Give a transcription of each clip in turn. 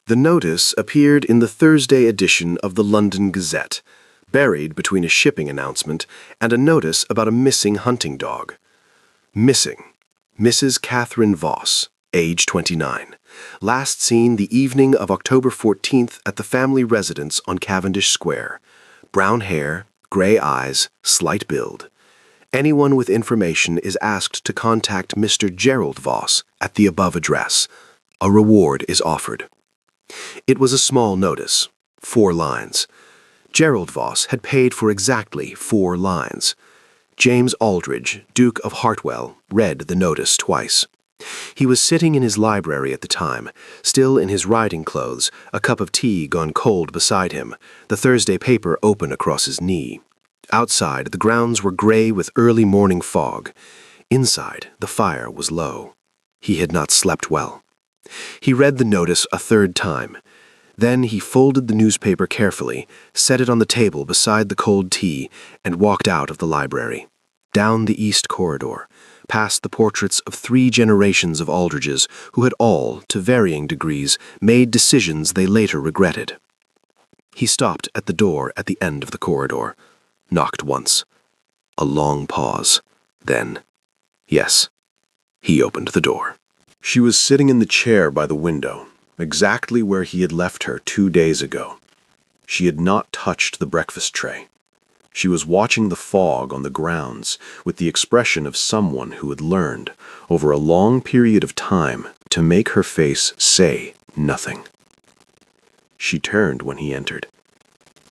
The notice appeared in the Thursday edition of the London Gazette, buried between a shipping announcement and a notice about a missing hunting dog. Missing, Mrs. Catherine Voss, age 29. Last seen the evening of October 14th at the family residence on Cavendish Square. Brown hair, gray eyes, slight build. Anyone with information is asked to contact Mr. Gerald Voss at the above address. A reward is offered. It was a small notice, 4 lines. Gerald Voss had paid for exactly 4 lines. James Aldridge, Duke of Hartwell, read the notice twice. He was sitting in his library at the time, still in his riding clothes, a cup of tea gone cold beside him, the Thursday paper open across his knee. Outside, the grounds were gray with early morning fog. Inside, the fire was low. He had not slept well. He read the notice a 3rd time. Then he folded the newspaper carefully, set it on the table beside the cold tea, and walked out of the library, down the east corridor, past the portraits of 3 generations of Aldridges who had all, to varying degrees, made decisions they later regretted. He stopped at the door at the end of the corridor, knocked once. A long pause. Then, yes, he opened the door. She was sitting in the chair by the window, exactly where he had left her 2 days ago. She had not touched the breakfast tray. She was watching the fog on the grounds with the expression of someone who had learned, over a long period of time, to make her face say nothing. She turned when he entered.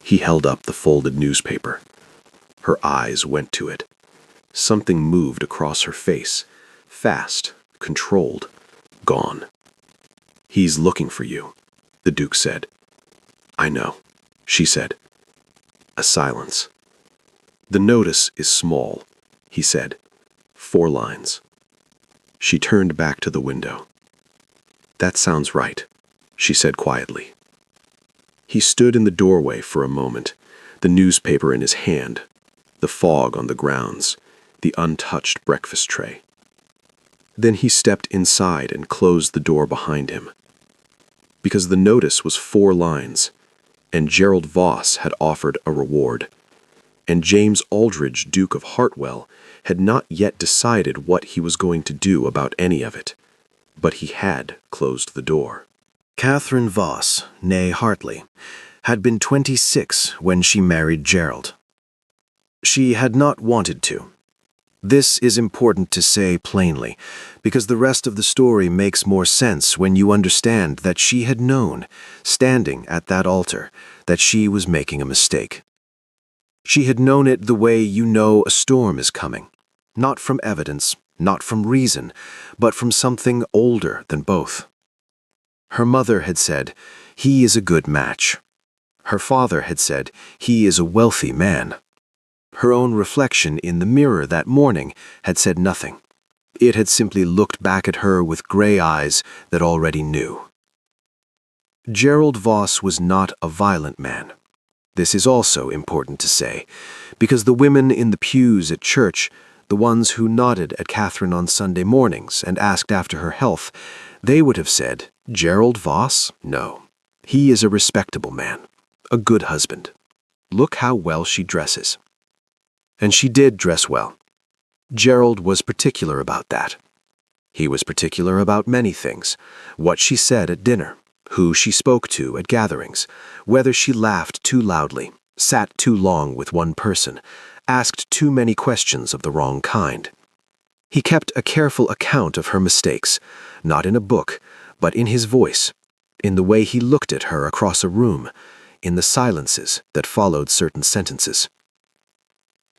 He held up the folded newspaper. Her eyes went to it. Something moved across her face, fast, controlled, gone. "He's looking for you," the Duke said. "I know," she said. A silence. "The notice is small," he said. 4 lines. She turned back to the window. "That sounds right," she said quietly. He stood in the doorway for a moment, the newspaper in his hand, the fog on the grounds, the untouched breakfast tray. Then he stepped inside and closed the door behind him. Because the notice was 4 lines, and Gerald Voss had offered a reward, and James Aldridge, Duke of Hartwell, had not yet decided what he was going to do about any of it, but he had closed the door. Catherine Voss, née Hartley, had been 26 when she married Gerald. She had not wanted to. This is important to say plainly, because the rest of the story makes more sense when you understand that she had known, standing at that altar, that she was making a mistake. She had known it the way you know a storm is coming, not from evidence, not from reason, but from something older than both. Her mother had said, "He is a good match." Her father had said, "He is a wealthy man." Her own reflection in the mirror that morning had said nothing. It had simply looked back at her with gray eyes that already knew. Gerald Voss was not a violent man. This is also important to say, because the women in the pews at church, the ones who nodded at Catherine on Sunday mornings and asked after her health, they would have said, "Gerald Voss? No. He is a respectable man, a good husband. Look how well she dresses." And she did dress well. Gerald was particular about that. He was particular about many things: what she said at dinner, who she spoke to at gatherings, whether she laughed too loudly, sat too long with one person, asked too many questions of the wrong kind. He kept a careful account of her mistakes, not in a book, but in his voice, in the way he looked at her across a room, in the silences that followed certain sentences.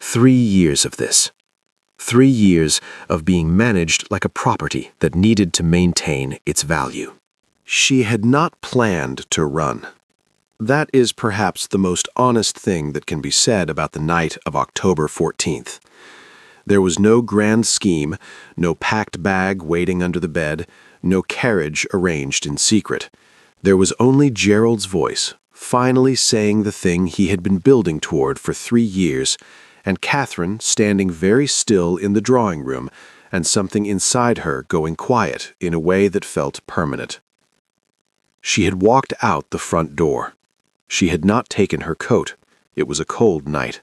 3 years of this. 3 years of being managed like a property that needed to maintain its value. She had not planned to run. That is perhaps the most honest thing that can be said about the night of October 14th. There was no grand scheme, no packed bag waiting under the bed, no carriage arranged in secret. There was only Gerald's voice, finally saying the thing he had been building toward for 3 years, and Catherine standing very still in the drawing room, and something inside her going quiet in a way that felt permanent. She had walked out the front door. She had not taken her coat. It was a cold night.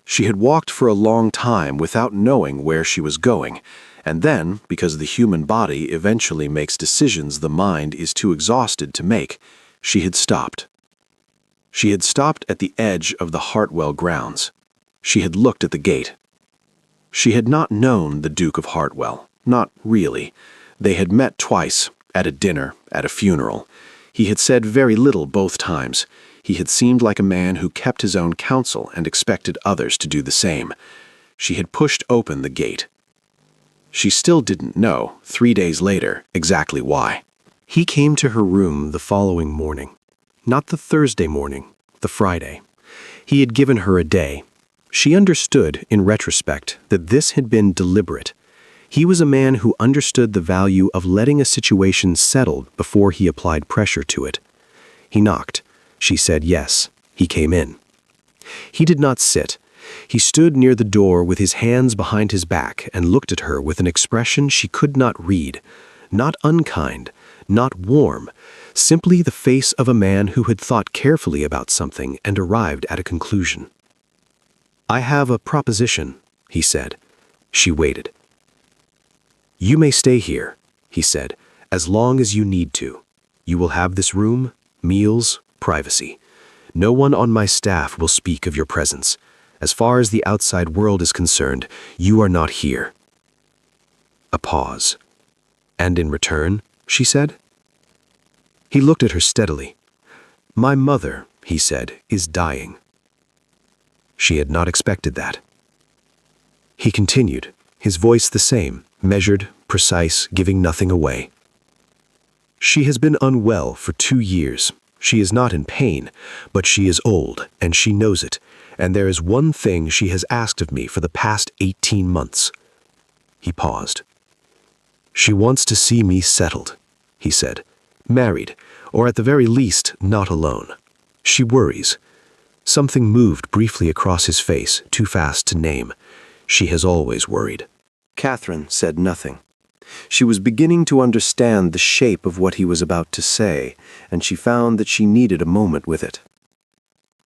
She had walked for a long time without knowing where she was going, and then, because the human body eventually makes decisions the mind is too exhausted to make, she had stopped. She had stopped at the edge of the Hartwell grounds. She had looked at the gate. She had not known the Duke of Hartwell, not really. They had met twice, at a dinner, at a funeral. He had said very little both times. He had seemed like a man who kept his own counsel and expected others to do the same. She had pushed open the gate. She still didn't know, 3 days later, exactly why. He came to her room the following morning. Not the Thursday morning, the Friday. He had given her a day. She understood, in retrospect, that this had been deliberate. He was a man who understood the value of letting a situation settle before he applied pressure to it. He knocked. She said yes. He came in. He did not sit. He stood near the door with his hands behind his back and looked at her with an expression she could not read. Not unkind, not warm, simply the face of a man who had thought carefully about something and arrived at a conclusion. "I have a proposition," he said. She waited. "You may stay here," he said, "as long as you need to. You will have this room, meals, privacy. No one on my staff will speak of your presence. As far as the outside world is concerned, you are not here." A pause. "And in return," she said. He looked at her steadily. "My mother," he said, "is dying." She had not expected that. He continued, his voice the same, measured, precise, giving nothing away. "She has been unwell for 2 years. She is not in pain, but she is old, and she knows it, and there is one thing she has asked of me for the past 18 months. He paused. "She wants to see me settled," he said, "married, or at the very least, not alone. She worries." Something moved briefly across his face, too fast to name. She has always worried. Catherine said nothing. She was beginning to understand the shape of what he was about to say, and she found that she needed a moment with it.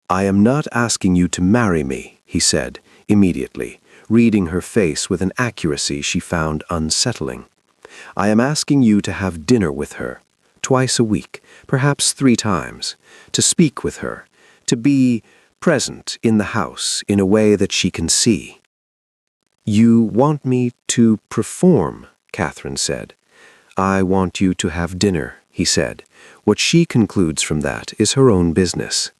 "I am not asking you to marry me," he said, immediately, reading her face with an accuracy she found unsettling. "I am asking you to have dinner with her, twice a week, perhaps 3 times, to speak with her, to be present in the house in a way that she can see." "You want me to perform," Catherine said. "I want you to have dinner," he said. "What she concludes from that is her own business."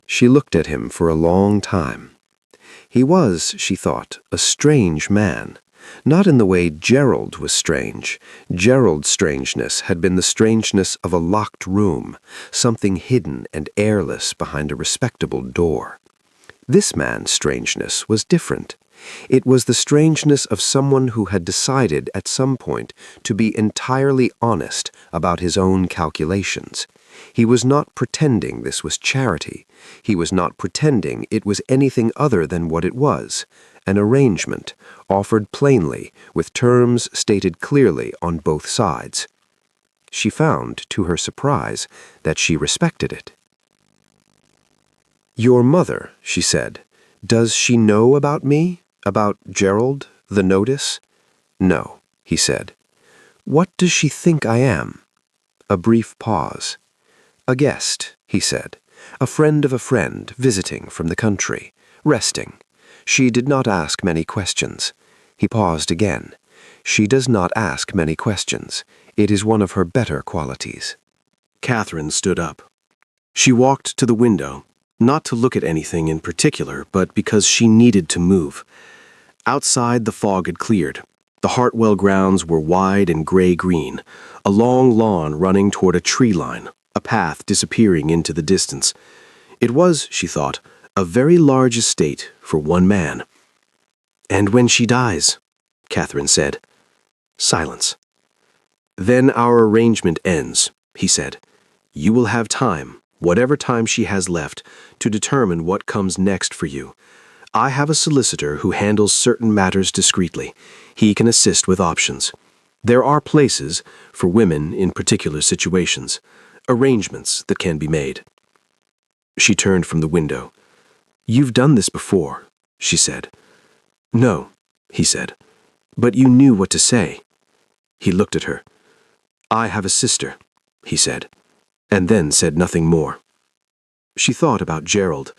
She looked at him for a long time. He was, she thought, a strange man. Not in the way Gerald was strange. Gerald's strangeness had been the strangeness of a locked room, something hidden and airless behind a respectable door. This man's strangeness was different. It was the strangeness of someone who had decided at some point to be entirely honest about his own calculations. He was not pretending this was charity. He was not pretending it was anything other than what it was, an arrangement, offered plainly, with terms stated clearly on both sides. She found, to her surprise, that she respected it. "Your mother," she said, "does she know about me? About Gerald, the notice?" "No," he said. "What does she think I am?" A brief pause. "A guest," he said. "A friend of a friend, visiting from the country, resting. She did not ask many questions." He paused again. "She does not ask many questions. It is one of her better qualities." Catherine stood up. She walked to the window, not to look at anything in particular, but because she needed to move. Outside, the fog had cleared. The Hartwell grounds were wide and gray-green, a long lawn running toward a tree line, a path disappearing into the distance. It was, she thought, a very large estate for one man. "And when she dies," Catherine said. Silence. "Then our arrangement ends," he said. "You will have time, whatever time she has left, to determine what comes next for you. I have a solicitor who handles certain matters discreetly. He can assist with options. There are places, for women in particular situations, arrangements that can be made. She turned from the window. "You've done this before," she said. "No," he said, "but you knew what to say." He looked at her. "I have a sister," he said, and then said nothing more. She thought about Gerald,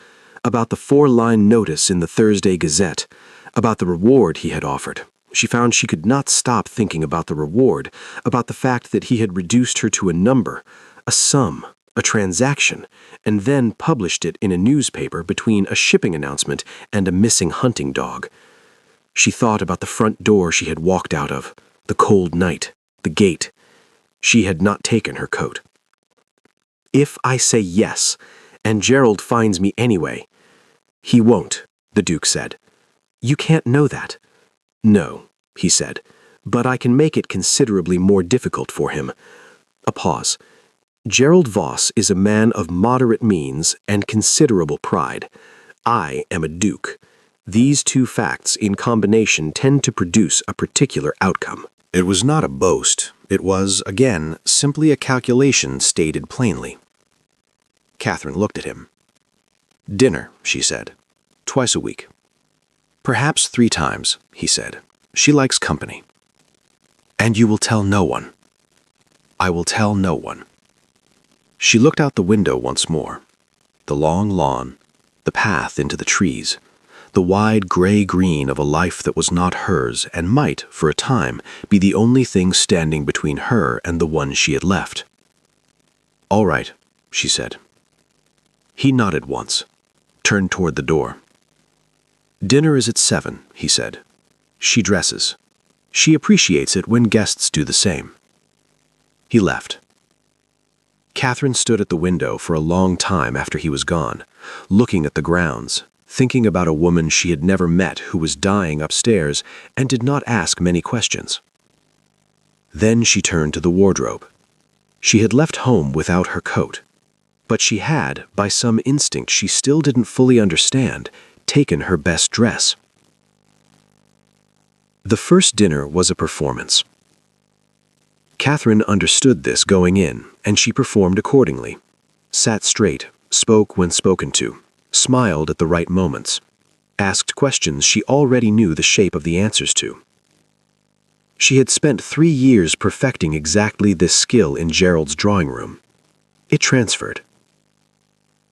about the 4-line notice in the Thursday Gazette, about the reward he had offered. She found she could not stop thinking about the reward, about the fact that he had reduced her to a number, a sum, a transaction, and then published it in a newspaper between a shipping announcement and a missing hunting dog. She thought about the front door she had walked out of, the cold night, the gate. She had not taken her coat. "If I say yes, and Gerald finds me anyway—" "He won't," the Duke said. "You can't know that." "No," he said, "but I can make it considerably more difficult for him." A pause. "Gerald Voss is a man of moderate means and considerable pride. I am a duke. These two facts in combination tend to produce a particular outcome." It was not a boast. It was, again, simply a calculation stated plainly. Catherine looked at him. "Dinner," she said. "Twice a week." "Perhaps 3 times," he said. "She likes company." "And you will tell no one?" "I will tell no one." She looked out the window once more. The long lawn, the path into the trees, the wide gray-green of a life that was not hers and might, for a time, be the only thing standing between her and the one she had left. "All right," she said. He nodded once, turned toward the door. "Dinner is at 7, he said. "She dresses. She appreciates it when guests do the same." He left. Catherine stood at the window for a long time after he was gone, looking at the grounds, thinking about a woman she had never met who was dying upstairs and did not ask many questions. Then she turned to the wardrobe. She had left home without her coat, but she had, by some instinct she still didn't fully understand, taken her best dress. The first dinner was a performance. Catherine understood this going in, and she performed accordingly. Sat straight, spoke when spoken to, smiled at the right moments, asked questions she already knew the shape of the answers to. She had spent 3 years perfecting exactly this skill in Gerald's drawing room. It transferred.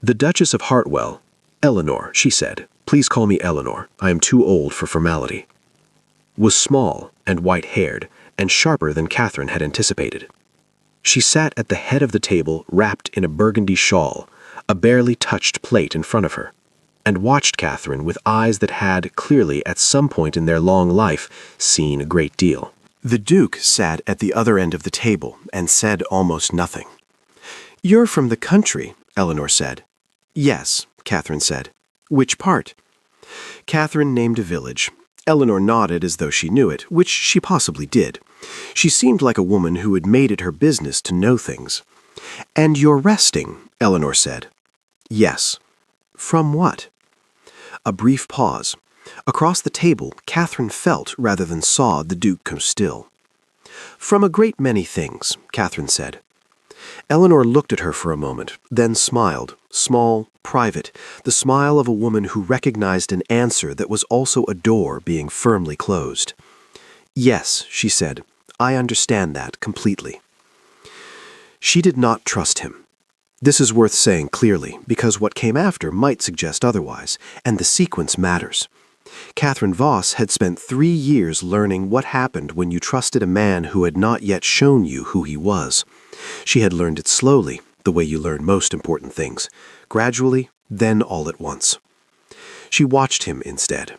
The Duchess of Hartwell, "Eleanor," she said, "please call me Eleanor, I am too old for formality," was small and white-haired and sharper than Catherine had anticipated. She sat at the head of the table wrapped in a burgundy shawl, a barely touched plate in front of her, and watched Catherine with eyes that had, clearly at some point in their long life, seen a great deal. The Duke sat at the other end of the table and said almost nothing. "You're from the country," Eleanor said. "Yes," Catherine said. "Which part?" Catherine named a village. Eleanor nodded as though she knew it, which she possibly did. She seemed like a woman who had made it her business to know things. "And you're resting," Eleanor said. "Yes." "From what?" A brief pause. Across the table, Catherine felt rather than saw the Duke come still. "From a great many things," Catherine said. Eleanor looked at her for a moment, then smiled, small, private, the smile of a woman who recognized an answer that was also a door being firmly closed. "Yes," she said, "I understand that completely." She did not trust him. This is worth saying clearly, because what came after might suggest otherwise, and the sequence matters. Catherine Voss had spent 3 years learning what happened when you trusted a man who had not yet shown you who he was. She had learned it slowly, the way you learn most important things, gradually, then all at once. She watched him instead.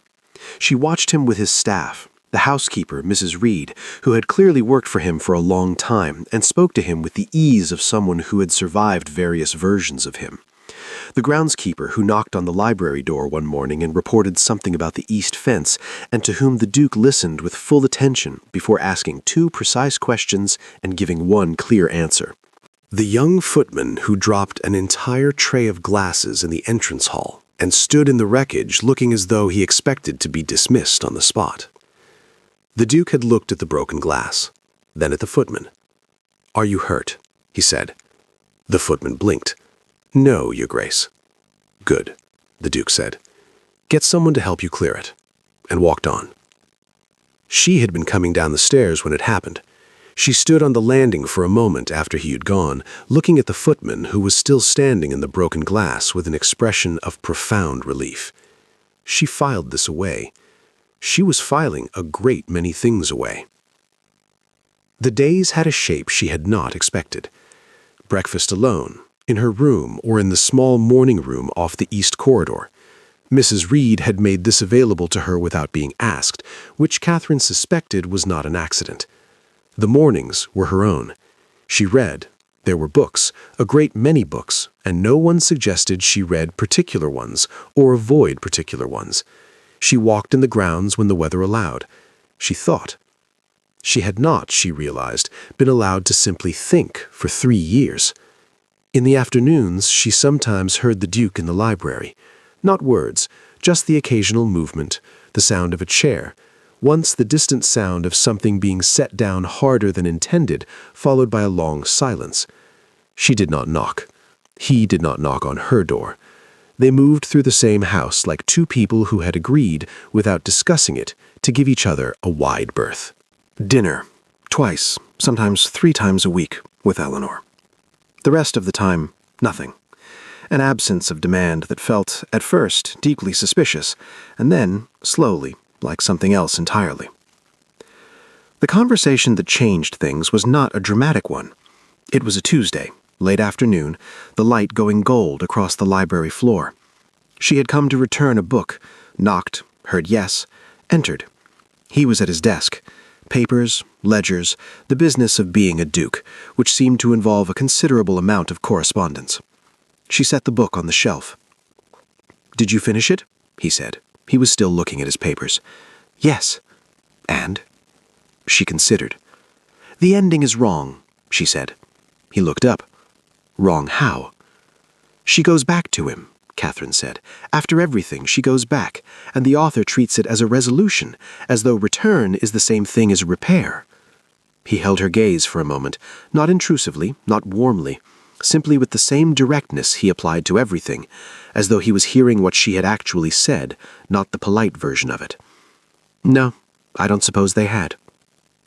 She watched him with his staff, the housekeeper, Mrs. Reed, who had clearly worked for him for a long time and spoke to him with the ease of someone who had survived various versions of him. The groundskeeper who knocked on the library door one morning and reported something about the east fence, and to whom the Duke listened with full attention before asking 2 precise questions and giving 1 clear answer. The young footman who dropped an entire tray of glasses in the entrance hall and stood in the wreckage looking as though he expected to be dismissed on the spot. The Duke had looked at the broken glass. then at the footman. "Are you hurt?" he said. The footman blinked. "No, Your Grace." "Good," the Duke said. "Get someone to help you clear it," and walked on. She had been coming down the stairs when it happened. She stood on the landing for a moment after he had gone, looking at the footman who was still standing in the broken glass with an expression of profound relief. She filed this away. She was filing a great many things away. The days had a shape she had not expected. Breakfast alone, in her room or in the small morning room off the east corridor. Mrs. Reed had made this available to her without being asked, which Catherine suspected was not an accident. The mornings were her own. She read. There were books, a great many books, and no one suggested she read particular ones or avoid particular ones. She walked in the grounds when the weather allowed. She thought. She had not, she realized, been allowed to simply think for 3 years. In the afternoons, she sometimes heard the Duke in the library. Not words, just the occasional movement, the sound of a chair, once the distant sound of something being set down harder than intended, followed by a long silence. She did not knock. He did not knock on her door. They moved through the same house like two people who had agreed, without discussing it, to give each other a wide berth. Dinner, twice, sometimes 3 times a week, with Eleanor. The rest of the time, nothing. An absence of demand that felt, at first, deeply suspicious, and then, slowly, like something else entirely. The conversation that changed things was not a dramatic one. It was a Tuesday, late afternoon, the light going gold across the library floor. She had come to return a book, knocked, heard yes, entered. He was at his desk. Papers, ledgers, the business of being a duke, which seemed to involve a considerable amount of correspondence. She set the book on the shelf. "Did you finish it?" he said. He was still looking at his papers. "Yes." "And?" She considered. "The ending is wrong," she said. He looked up. "Wrong how?" "She goes back to him," Catherine said. "After everything, she goes back, and the author treats it as a resolution, as though return is the same thing as repair." He held her gaze for a moment, not intrusively, not warmly, simply with the same directness he applied to everything, as though he was hearing what she had actually said, not the polite version of it. "No, I don't suppose they had."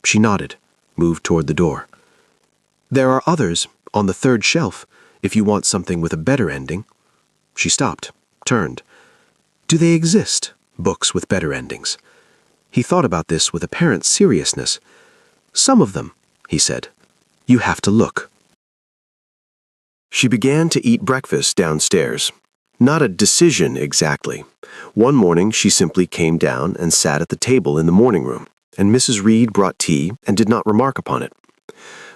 She nodded, moved toward the door. "There are others, on the 3rd shelf, if you want something with a better ending." She stopped, turned. "Do they exist, books with better endings?" He thought about this with apparent seriousness. "Some of them," he said. "You have to look." She began to eat breakfast downstairs. Not a decision exactly. One morning she simply came down and sat at the table in the morning room, and Mrs. Reed brought tea and did not remark upon it.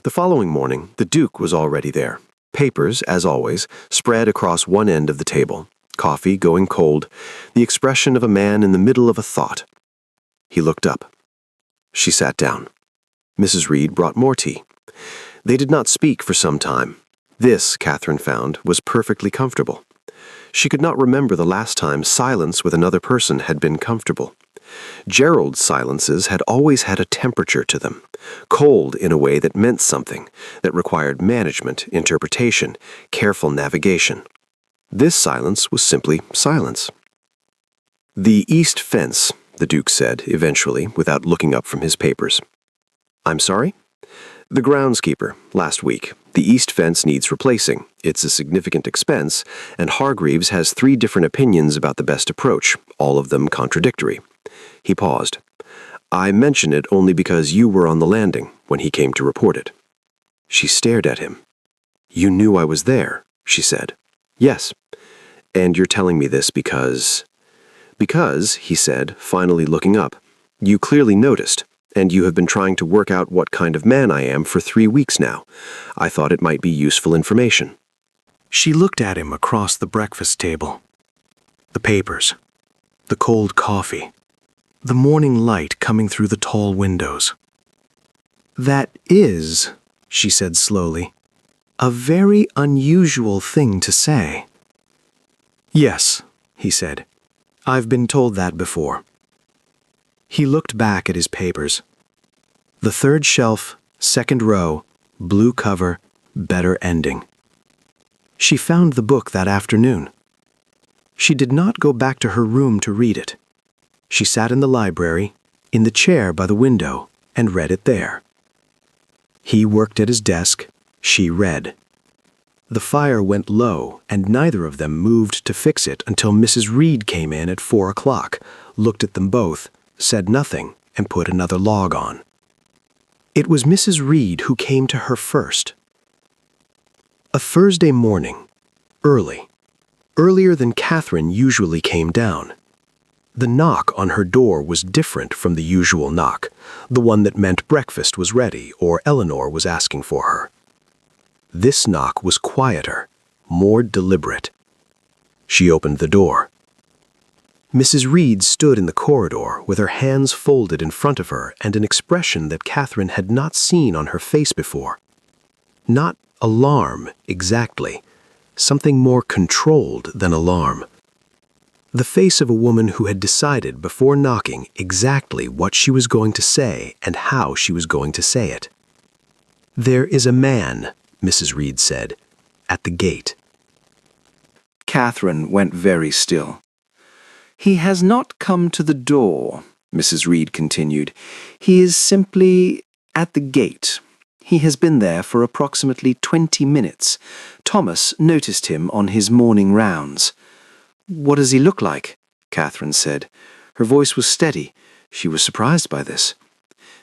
The following morning the Duke was already there. Papers, as always, spread across one end of the table, coffee going cold, the expression of a man in the middle of a thought. He looked up. She sat down. Mrs. Reed brought more tea. They did not speak for some time. This, Catherine found, was perfectly comfortable. She could not remember the last time silence with another person had been comfortable. Gerald's silences had always had a temperature to them, cold in a way that meant something, that required management, interpretation, careful navigation. This silence was simply silence. "The east fence," the Duke said, eventually, without looking up from his papers. "I'm sorry?" "The groundskeeper, last week. The east fence needs replacing. It's a significant expense, and Hargreaves has 3 different opinions about the best approach, all of them contradictory." He paused. "I mention it only because you were on the landing when he came to report it." She stared at him. "You knew I was there," she said. "Yes. And you're telling me this because—" "Because," he said, finally looking up, "you clearly noticed. And you have been trying to work out what kind of man I am for 3 weeks now. I thought it might be useful information." She looked at him across the breakfast table. The papers, the cold coffee, the morning light coming through the tall windows. "That is," she said slowly, "a very unusual thing to say." "Yes," he said. "I've been told that before." He looked back at his papers. The 3rd shelf, Second row, blue cover, better ending. She found the book that afternoon. She did not go back to her room to read it. She sat in the library, in the chair by the window, and read it there. He worked at his desk, she read. The fire went low, and neither of them moved to fix it until Mrs. Reed came in at 4 o'clock, looked at them both, said nothing, and put another log on. It was Mrs. Reed who came to her first. A Thursday morning, earlier than Catherine usually came down. The knock on her door was different from the usual knock, the one that meant breakfast was ready or Eleanor was asking for her. This knock was quieter, more deliberate. She opened the door. Mrs. Reed stood in the corridor with her hands folded in front of her and an expression that Catherine had not seen on her face before. Not alarm, exactly. Something more controlled than alarm. The face of a woman who had decided before knocking exactly what she was going to say and how she was going to say it. "There is a man," Mrs. Reed said, "at the gate." Catherine went very still. "He has not come to the door," Mrs. Reed continued. "He is simply at the gate. He has been there for approximately 20 minutes. Thomas noticed him on his morning rounds." "What does he look like?" Catherine said. Her voice was steady. She was surprised by this.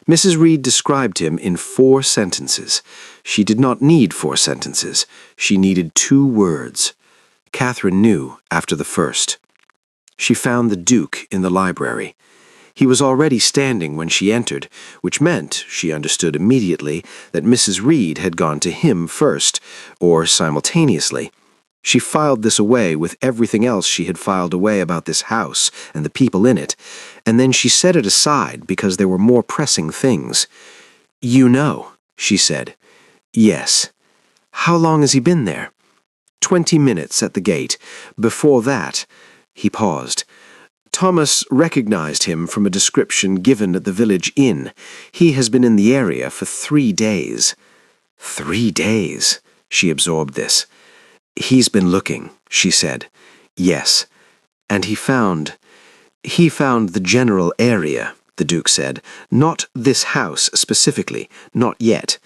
Mrs. Reed described him in 4 sentences. She did not need 4 sentences. She needed 2 words. Catherine knew after the first. She found the Duke in the library. He was already standing when she entered, which meant, she understood immediately, that Mrs. Reed had gone to him first, or simultaneously. She filed this away with everything else she had filed away about this house and the people in it, and then she set it aside because there were more pressing things. "You know," she said. "Yes." "How long has he been there?" 20 minutes at the gate. Before that—" He paused. "Thomas recognized him from a description given at the village inn. He has been in the area for 3 days." 3 days. She absorbed this. "He's been looking," she said. "Yes. And he found the general area," the Duke said. "Not this house specifically, not yet.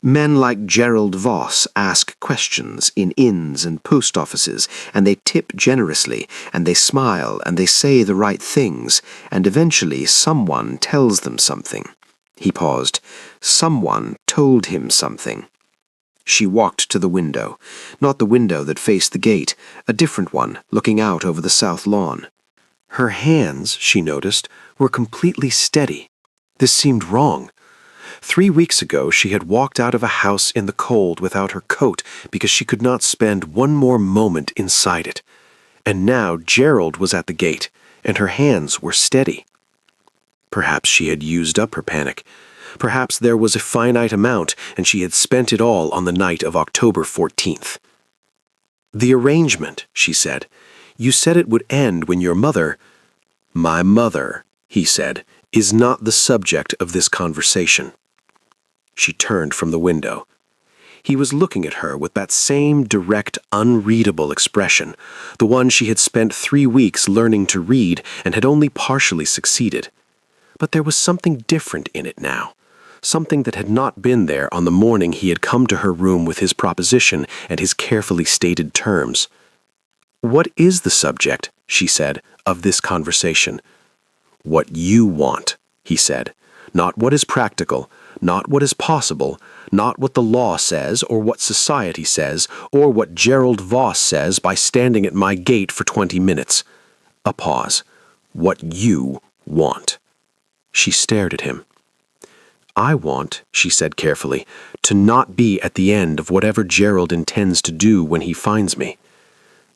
Men like Gerald Voss ask questions in inns and post offices, and they tip generously, and they smile, and they say the right things, and eventually someone tells them something." He paused. "Someone told him something." She walked to the window, not the window that faced the gate, a different one, looking out over the south lawn. Her hands, she noticed, were completely steady. This seemed wrong. 3 weeks ago she had walked out of a house in the cold without her coat because she could not spend one more moment inside it. And now Gerald was at the gate, and her hands were steady. Perhaps she had used up her panic. Perhaps there was a finite amount, and she had spent it all on the night of October 14th. "The arrangement," she said. "You said it would end when your mother—" "My mother," he said, "is not the subject of this conversation." She turned from the window. He was looking at her with that same direct, unreadable expression, the one she had spent 3 weeks learning to read and had only partially succeeded. But there was something different in it now, something that had not been there on the morning he had come to her room with his proposition and his carefully stated terms. "What is the subject," she said, "of this conversation?" "What you want," he said. "Not what is practical, not what is possible, not what the law says or what society says or what Gerald Voss says by standing at my gate for 20 minutes. A pause. What you want." She stared at him. "I want," she said carefully, "to not be at the end of whatever Gerald intends to do when he finds me."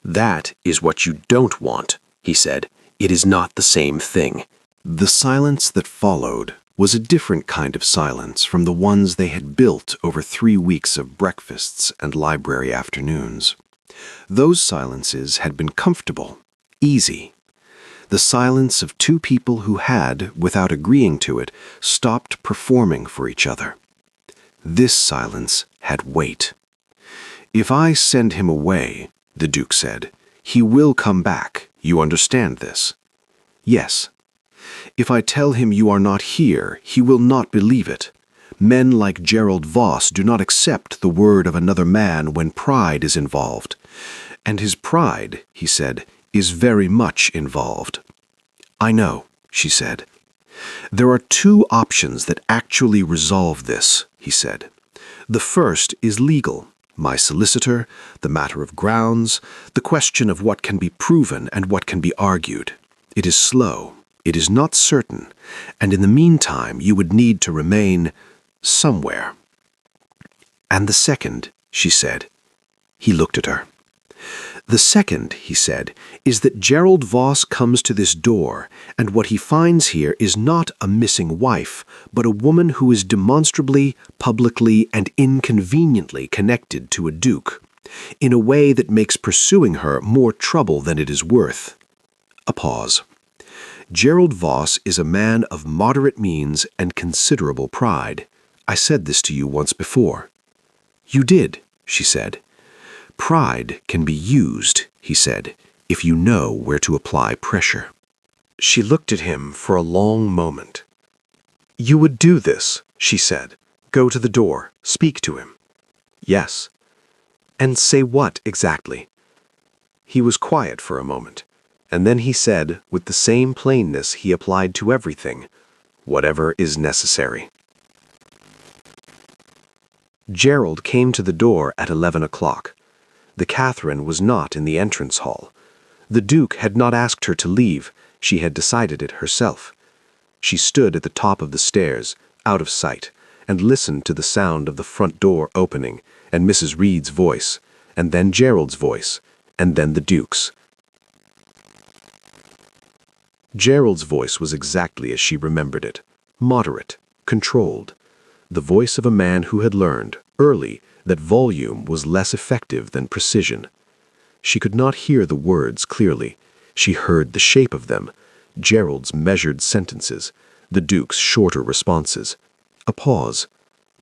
"That is what you don't want," he said. "It is not the same thing." The silence that followed was a different kind of silence from the ones they had built over 3 weeks of breakfasts and library afternoons. Those silences had been comfortable, easy. The silence of 2 people who had, without agreeing to it, stopped performing for each other. This silence had weight. "If I send him away," the Duke said, "he will come back. You understand this?" "Yes." "If I tell him you are not here, he will not believe it. Men like Gerald Voss do not accept the word of another man when pride is involved. And his pride," he said, "is very much involved." "I know," she said. "There are two options that actually resolve this," he said. "The first is legal. My solicitor, the matter of grounds, the question of what can be proven and what can be argued. It is slow, it is not certain, and in the meantime you would need to remain somewhere." "And the second," she said. He looked at her. "The second," he said, "is that Gerald Voss comes to this door, and what he finds here is not a missing wife, but a woman who is demonstrably, publicly, and inconveniently connected to a duke, in a way that makes pursuing her more trouble than it is worth." A pause. "Gerald Voss is a man of moderate means and considerable pride. I said this to you once before." "You did," she said. "Pride can be used," he said, "if you know where to apply pressure." She looked at him for a long moment. "You would do this," she said. "Go to the door, speak to him." "Yes." "And say what exactly?" He was quiet for a moment, and then he said, with the same plainness he applied to everything, "Whatever is necessary." Gerald came to the door at 11 o'clock. The Catherine was not in the entrance hall. The Duke had not asked her to leave, she had decided it herself. She stood at the top of the stairs, out of sight, and listened to the sound of the front door opening, and Mrs. Reed's voice, and then Gerald's voice, and then the Duke's. Gerald's voice was exactly as she remembered it, moderate, controlled, the voice of a man who had learned, early, that volume was less effective than precision. She could not hear the words clearly. She heard the shape of them, Gerald's measured sentences, the Duke's shorter responses. A pause.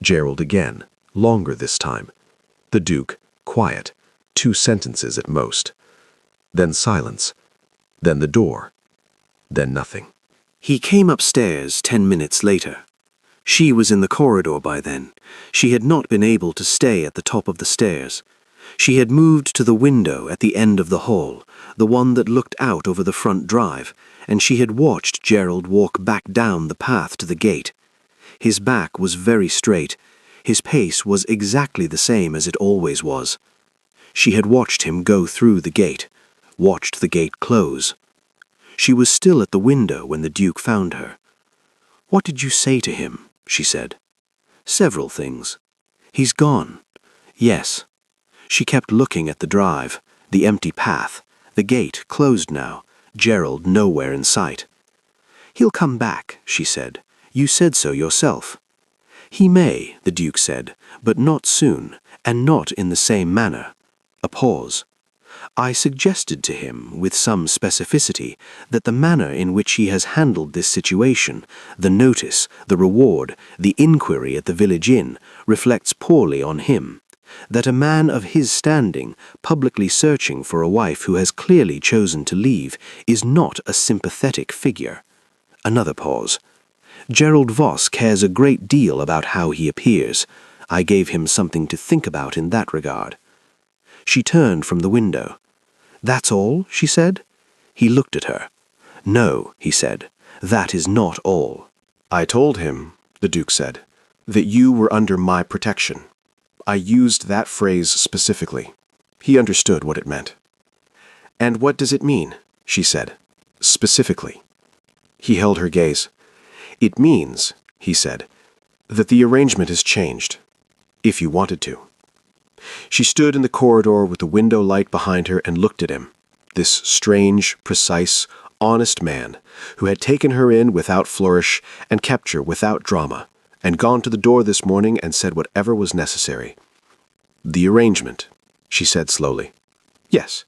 Gerald again, longer this time. The Duke, quiet, 2 sentences at most. Then silence. Then the door. Then nothing. He came upstairs 10 minutes later. She was in the corridor by then. She had not been able to stay at the top of the stairs. She had moved to the window at the end of the hall, the one that looked out over the front drive, and she had watched Gerald walk back down the path to the gate. His back was very straight. His pace was exactly the same as it always was. She had watched him go through the gate, watched the gate close. She was still at the window when the Duke found her. "What did you say to him?" she said. "Several things." "He's gone." "Yes." She kept looking at the drive, the empty path, the gate closed now, Gerald nowhere in sight. "He'll come back," she said. "You said so yourself." "He may," the Duke said, "but not soon, and not in the same manner." A pause. "I suggested to him, with some specificity, that the manner in which he has handled this situation, the notice, the reward, the inquiry at the village inn, reflects poorly on him. That a man of his standing, publicly searching for a wife who has clearly chosen to leave, is not a sympathetic figure." Another pause. "Gerald Voss cares a great deal about how he appears. I gave him something to think about in that regard." She turned from the window. "That's all?" she said. He looked at her. "No," he said, "that is not all." "I told him," the Duke said, "that you were under my protection. I used that phrase specifically. He understood what it meant." "And what does it mean?" she said. "Specifically." He held her gaze. "It means," he said, "that the arrangement has changed, if you wanted to." She stood in the corridor with the window light behind her and looked at him, this strange, precise, honest man who had taken her in without flourish and kept her without drama, and gone to the door this morning and said whatever was necessary. "The arrangement," she said slowly. "Yes.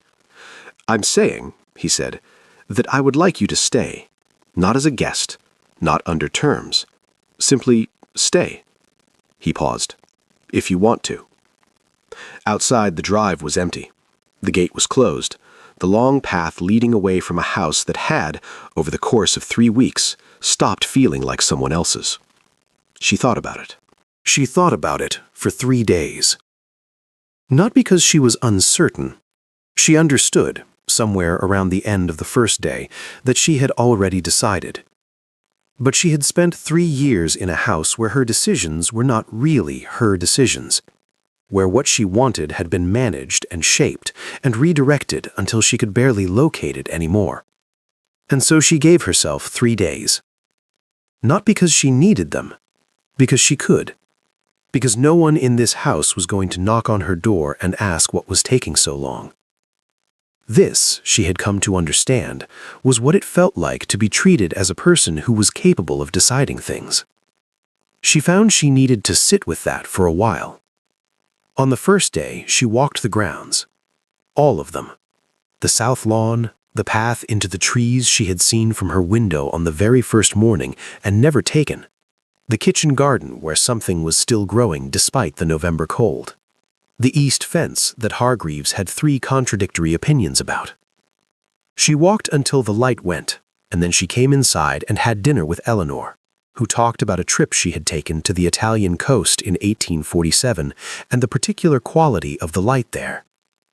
I'm saying," he said, "that I would like you to stay, not as a guest, not under terms. Simply stay." He paused. If you want to. Outside, the drive was empty. The gate was closed, the long path leading away from a house that had, over the course of 3 weeks, stopped feeling like someone else's. She thought about it. She thought about it for 3 days. Not because she was uncertain. She understood, somewhere around the end of the first day, that she had already decided. But she had spent 3 years in a house where her decisions were not really her decisions, where what she wanted had been managed and shaped and redirected until she could barely locate it anymore. And so she gave herself 3 days. Not because she needed them, because she could. Because no one in this house was going to knock on her door and ask what was taking so long. This, she had come to understand, was what it felt like to be treated as a person who was capable of deciding things. She found she needed to sit with that for a while. On the first day, she walked the grounds. All of them. The south lawn, the path into the trees she had seen from her window on the very first morning and never taken. The kitchen garden where something was still growing despite the November cold. The east fence that Hargreaves had 3 contradictory opinions about. She walked until the light went, and then she came inside and had dinner with Eleanor, who talked about a trip she had taken to the Italian coast in 1847 and the particular quality of the light there,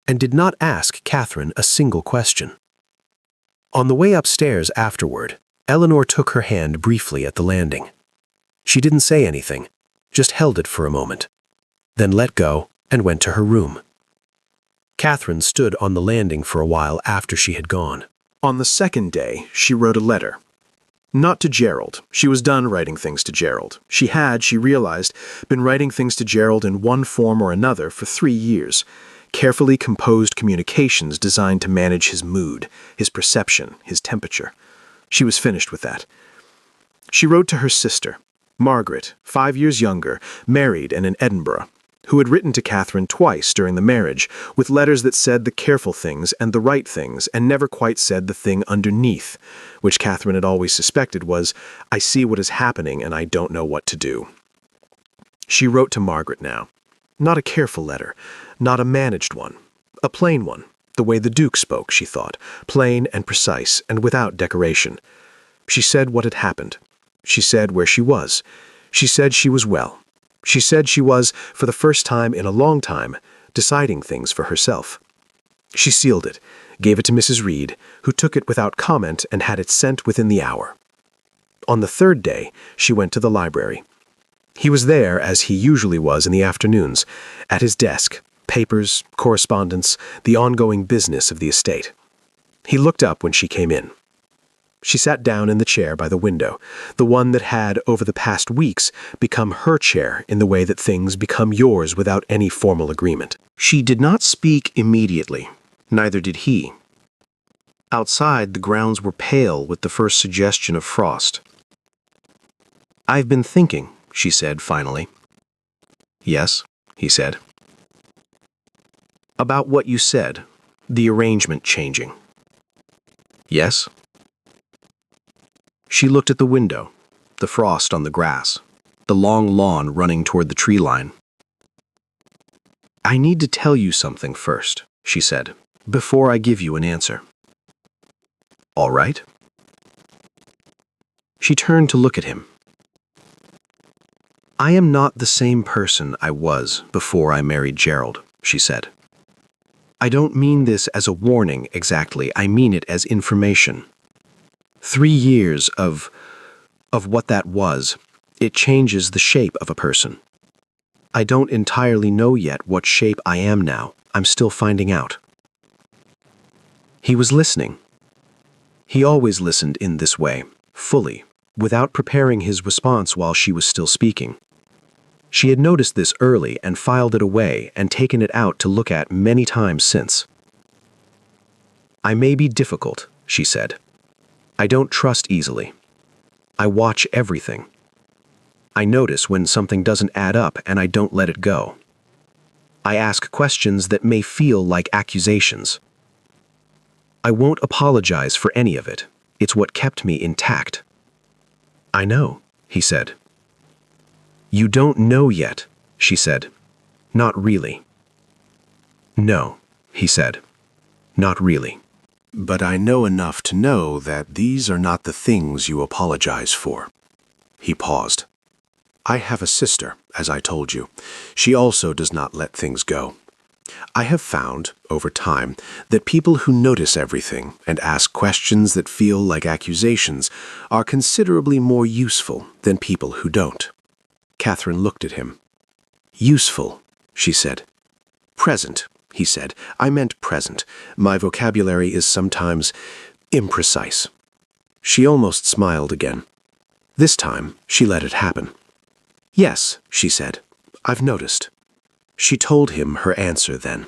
and did not ask Catherine a single question. On the way upstairs afterward, Eleanor took her hand briefly at the landing. She didn't say anything, just held it for a moment, then let go and went to her room. Catherine stood on the landing for a while after she had gone. On the second day, she wrote a letter. Not to Gerald. She was done writing things to Gerald. She had, she realized, been writing things to Gerald in one form or another for 3 years. Carefully composed communications designed to manage his mood, his perception, his temperature. She was finished with that. She wrote to her sister, Margaret, 5 years younger, married and in Edinburgh, who had written to Catherine twice during the marriage, with letters that said the careful things and the right things and never quite said the thing underneath, which Catherine had always suspected was, I see what is happening and I don't know what to do. She wrote to Margaret now. Not a careful letter, not a managed one, a plain one, the way the Duke spoke, she thought, plain and precise and without decoration. She said what had happened. She said where she was. She said she was well. She said she was, for the first time in a long time, deciding things for herself. She sealed it, gave it to Mrs. Reed, who took it without comment and had it sent within the hour. On the third day, she went to the library. He was there, as he usually was in the afternoons, at his desk, papers, correspondence, the ongoing business of the estate. He looked up when she came in. She sat down in the chair by the window, the one that had, over the past weeks, become her chair in the way that things become yours without any formal agreement. She did not speak immediately, neither did he. Outside, the grounds were pale with the first suggestion of frost. I've been thinking, she said finally. Yes, he said. About what you said, the arrangement changing. Yes? She looked at the window, the frost on the grass, the long lawn running toward the tree line. I need to tell you something first, she said, before I give you an answer. All right? She turned to look at him. I am not the same person I was before I married Gerald, she said. I don't mean this as a warning exactly, I mean it as information. 3 years of what that was, it changes the shape of a person. I don't entirely know yet what shape I am now. I'm still finding out. He was listening. He always listened in this way, fully, without preparing his response while she was still speaking. She had noticed this early and filed it away and taken it out to look at many times since. I may be difficult, she said. I don't trust easily. I watch everything. I notice when something doesn't add up and I don't let it go. I ask questions that may feel like accusations. I won't apologize for any of it. It's what kept me intact. I know, he said. "You don't know yet," she said. "Not really." "No," he said. "Not really. But I know enough to know that these are not the things you apologize for." He paused. "I have a sister, as I told you. She also does not let things go. I have found, over time, that people who notice everything and ask questions that feel like accusations are considerably more useful than people who don't." Catherine looked at him. "Useful," she said. "Present," he said. "I meant present. My vocabulary is sometimes imprecise." She almost smiled again. This time, she let it happen. "Yes," she said. "I've noticed." She told him her answer then.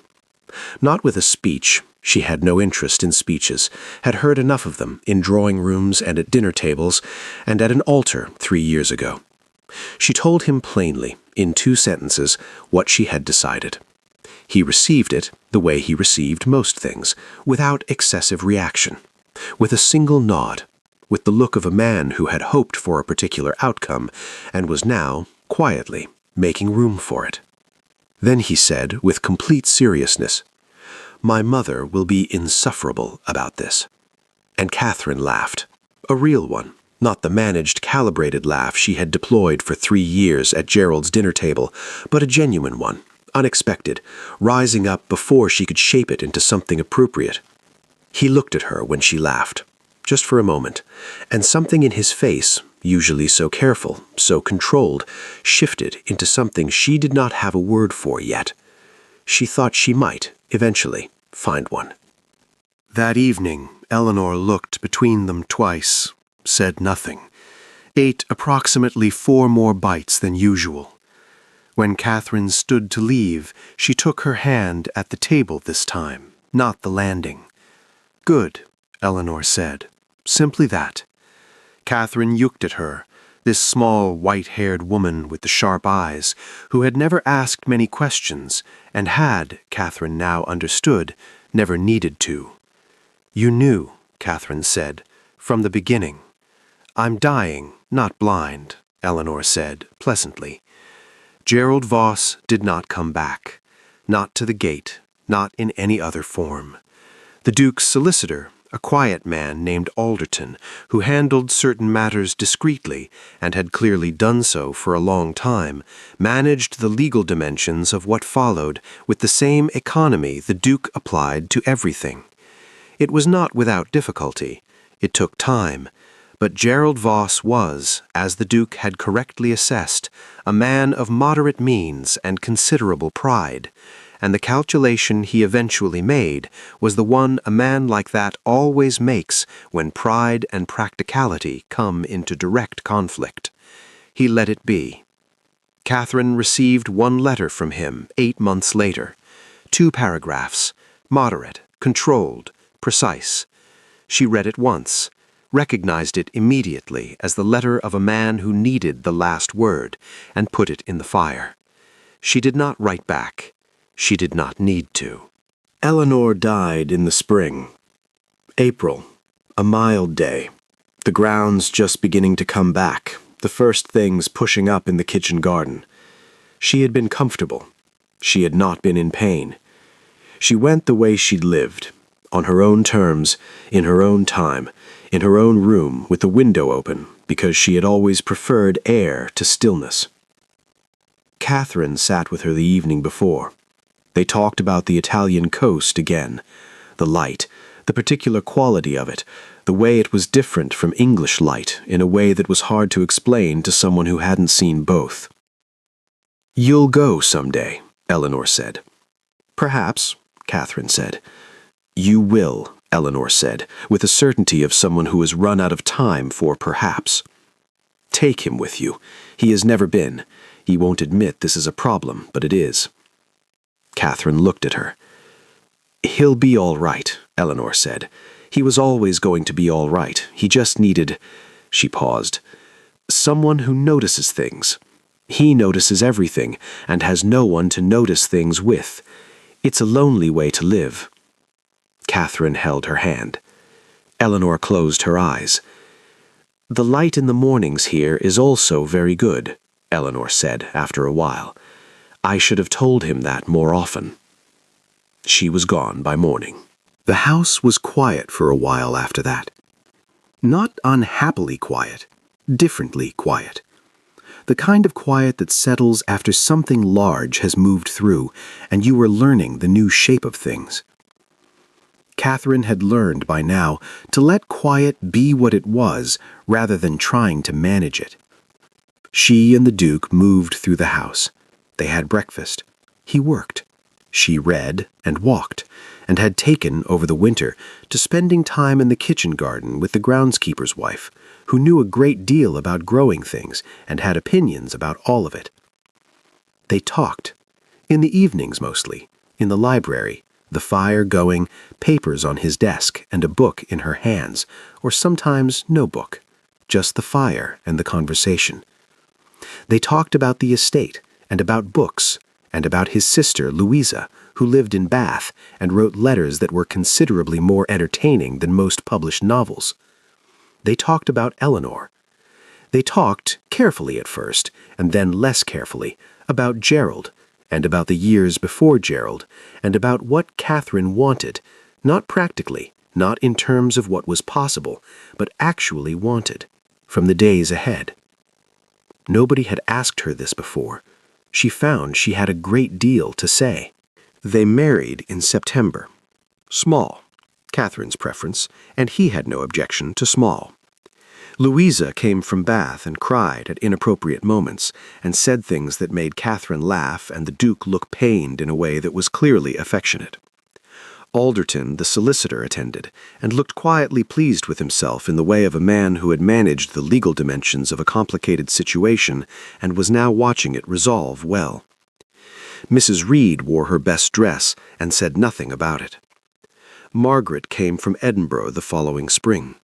Not with a speech. She had no interest in speeches, had heard enough of them in drawing rooms and at dinner tables and at an altar 3 years ago. She told him plainly, in 2 sentences, what she had decided. He received it the way he received most things, without excessive reaction, with a single nod, with the look of a man who had hoped for a particular outcome and was now, quietly, making room for it. Then he said, with complete seriousness, "My mother will be insufferable about this." And Catherine laughed, a real one, not the managed, calibrated laugh she had deployed for 3 years at Gerald's dinner table, but a genuine one, unexpected, rising up before she could shape it into something appropriate. He looked at her when she laughed, just for a moment, and something in his face, usually so careful, so controlled, shifted into something she did not have a word for yet. She thought she might, eventually, find one. That evening, Eleanor looked between them twice, said nothing, ate approximately 4 more bites than usual. When Catherine stood to leave, she took her hand at the table this time, not the landing. "Good," Eleanor said. Simply that. Catherine looked at her, this small, white-haired woman with the sharp eyes, who had never asked many questions, and had, Catherine now understood, never needed to. "You knew," Catherine said, "from the beginning." "I'm dying, not blind," Eleanor said, pleasantly. Gerald Voss did not come back. Not to the gate, not in any other form. The Duke's solicitor, a quiet man named Alderton, who handled certain matters discreetly and had clearly done so for a long time, managed the legal dimensions of what followed with the same economy the Duke applied to everything. It was not without difficulty. It took time. But Gerald Voss was, as the Duke had correctly assessed, a man of moderate means and considerable pride, and the calculation he eventually made was the one a man like that always makes when pride and practicality come into direct conflict. He let it be. Catherine received 1 letter from him 8 months later. 2 paragraphs, moderate, controlled, precise. She read it once, recognized it immediately as the letter of a man who needed the last word, and put it in the fire. She did not write back. She did not need to. Eleanor died in the spring. April, a mild day. The grounds just beginning to come back, the first things pushing up in the kitchen garden. She had been comfortable. She had not been in pain. She went the way she'd lived, on her own terms, in her own time, in her own room with the window open, because she had always preferred air to stillness. Catherine sat with her the evening before. They talked about the Italian coast again, the light, the particular quality of it, the way it was different from English light in a way that was hard to explain to someone who hadn't seen both. "You'll go someday," Eleanor said. "Perhaps," Catherine said. "You will," Eleanor said, with the certainty of someone who has run out of time for perhaps. "Take him with you. He has never been. He won't admit this is a problem, but it is." Catherine looked at her. "He'll be all right," Eleanor said. "He was always going to be all right. He just needed—" She paused. "Someone who notices things. He notices everything, and has no one to notice things with. It's a lonely way to live." Catherine held her hand. Eleanor closed her eyes. "The light in the mornings here is also very good," Eleanor said after a while. "I should have told him that more often." She was gone by morning. The house was quiet for a while after that. Not unhappily quiet, differently quiet. The kind of quiet that settles after something large has moved through and you are learning the new shape of things. Catherine had learned by now to let quiet be what it was rather than trying to manage it. She and the Duke moved through the house. They had breakfast. He worked. She read and walked, and had taken, over the winter, to spending time in the kitchen garden with the groundskeeper's wife, who knew a great deal about growing things and had opinions about all of it. They talked, in the evenings mostly, in the library, the fire going, papers on his desk and a book in her hands, or sometimes no book, just the fire and the conversation. They talked about the estate and about books, and about his sister Louisa, who lived in Bath and wrote letters that were considerably more entertaining than most published novels. They talked about Eleanor. They talked, carefully at first, and then less carefully, about Gerald, and about the years before Gerald, and about what Catherine wanted, not practically, not in terms of what was possible, but actually wanted, from the days ahead. Nobody had asked her this before. She found she had a great deal to say. They married in September. Small, Catherine's preference, and he had no objection to small. Louisa came from Bath and cried at inappropriate moments, and said things that made Catherine laugh and the Duke look pained in a way that was clearly affectionate. Alderton, the solicitor, attended, and looked quietly pleased with himself in the way of a man who had managed the legal dimensions of a complicated situation and was now watching it resolve well. Mrs. Reed wore her best dress and said nothing about it. Margaret came from Edinburgh the following spring.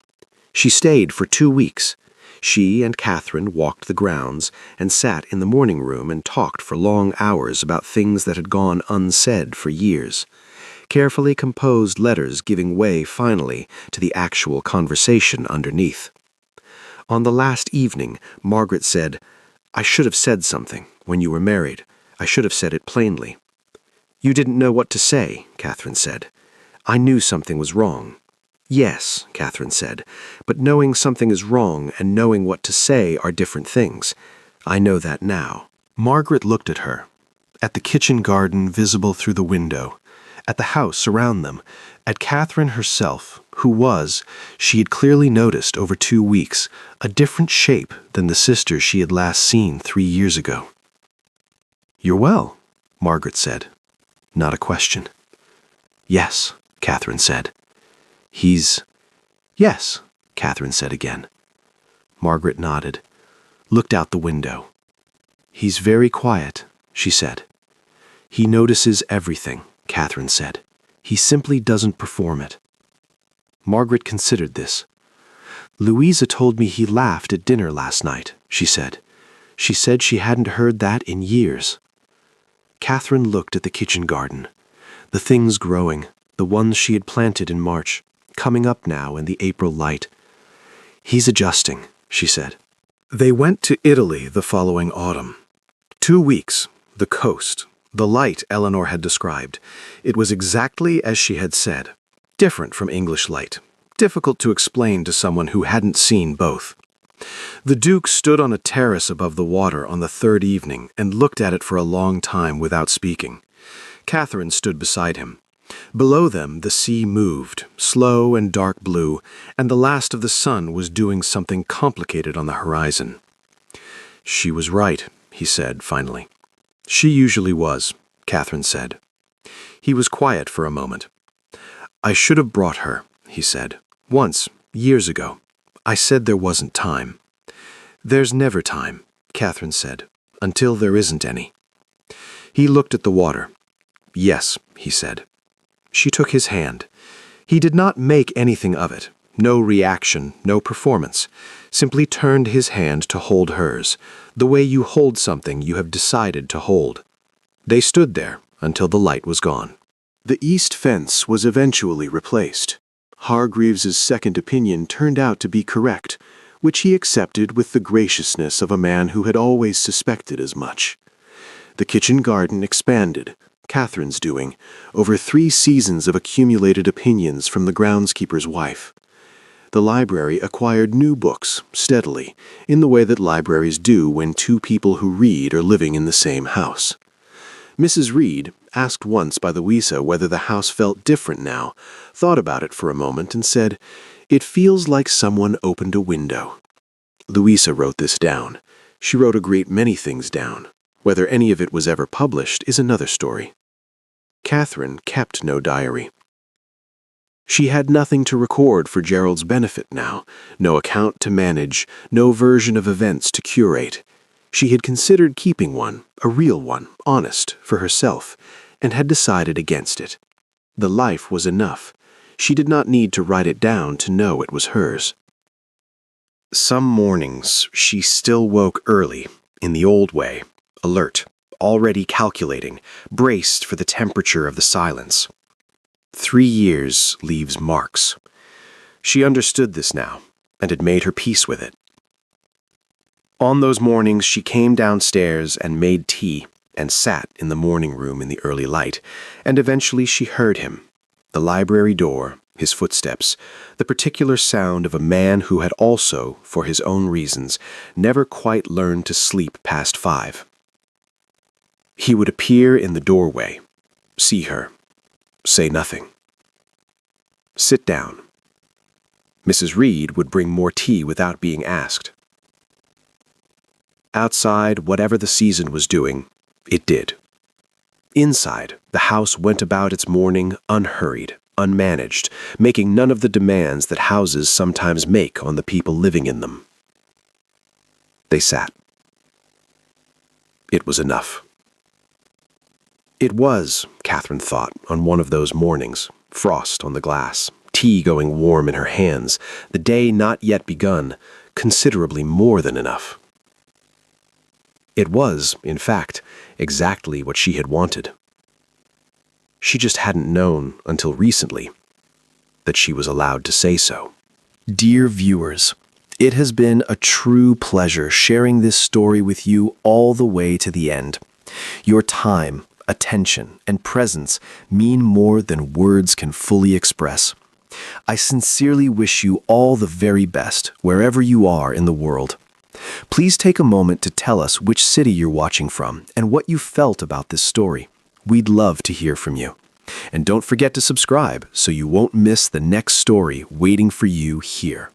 She stayed for 2 weeks. She and Catherine walked the grounds and sat in the morning room and talked for long hours about things that had gone unsaid for years. Carefully composed letters giving way finally to the actual conversation underneath. On the last evening, Margaret said, "I should have said something when you were married. I should have said it plainly." "You didn't know what to say," Catherine said. "I knew something was wrong." "Yes," Catherine said, "but knowing something is wrong and knowing what to say are different things. I know that now." Margaret looked at her, at the kitchen garden visible through the window, at the house around them, at Catherine herself, who was, she had clearly noticed over 2 weeks, a different shape than the sister she had last seen 3 years ago. "You're well," Margaret said. Not a question. "Yes," Catherine said. "He's—" "Yes," Catherine said again. Margaret nodded, looked out the window. "He's very quiet," she said. "He notices everything," Catherine said. "He simply doesn't perform it." Margaret considered this. "Louisa told me he laughed at dinner last night," she said. "She said she hadn't heard that in years." Catherine looked at the kitchen garden. The things growing, the ones she had planted in March, coming up now in the April light. "He's adjusting," she said. They went to Italy the following autumn. 2 weeks, the coast, the light Eleanor had described. It was exactly as she had said, different from English light, difficult to explain to someone who hadn't seen both. The Duke stood on a terrace above the water on the 3rd evening and looked at it for a long time without speaking. Catherine stood beside him. Below them the sea moved, slow and dark blue, and the last of the sun was doing something complicated on the horizon. "She was right," he said finally. "She usually was," Catherine said. He was quiet for a moment. "I should have brought her," he said. "Once, years ago. I said there wasn't time." "There's never time," Catherine said, "until there isn't any." He looked at the water. "Yes," he said. She took his hand. He did not make anything of it, no reaction, no performance, simply turned his hand to hold hers, the way you hold something you have decided to hold. They stood there until the light was gone. The east fence was eventually replaced. Hargreaves's second opinion turned out to be correct, which he accepted with the graciousness of a man who had always suspected as much. The kitchen garden expanded, Catherine's doing, over 3 seasons of accumulated opinions from the groundskeeper's wife. The library acquired new books, steadily, in the way that libraries do when 2 people who read are living in the same house. Mrs. Reed, asked once by Louisa whether the house felt different now, thought about it for a moment and said, "It feels like someone opened a window." Louisa wrote this down. She wrote a great many things down. Whether any of it was ever published is another story. Catherine kept no diary. She had nothing to record for Gerald's benefit now, no account to manage, no version of events to curate. She had considered keeping one, a real one, honest, for herself, and had decided against it. The life was enough. She did not need to write it down to know it was hers. Some mornings she still woke early, in the old way, alert, already calculating, braced for the temperature of the silence. 3 years leaves marks. She understood this now, and had made her peace with it. On those mornings she came downstairs and made tea, and sat in the morning room in the early light, and eventually she heard him, the library door, his footsteps, the particular sound of a man who had also, for his own reasons, never quite learned to sleep past 5. He would appear in the doorway, see her, say nothing. Sit down. Mrs. Reed would bring more tea without being asked. Outside, whatever the season was doing, it did. Inside, the house went about its morning unhurried, unmanaged, making none of the demands that houses sometimes make on the people living in them. They sat. It was enough. It was, Catherine thought, on one of those mornings, frost on the glass, tea going warm in her hands, the day not yet begun, considerably more than enough. It was, in fact, exactly what she had wanted. She just hadn't known, until recently, that she was allowed to say so. Dear viewers, it has been a true pleasure sharing this story with you all the way to the end. Your time, attention, and presence mean more than words can fully express. I sincerely wish you all the very best, wherever you are in the world. Please take a moment to tell us which city you're watching from and what you felt about this story. We'd love to hear from you. And don't forget to subscribe so you won't miss the next story waiting for you here.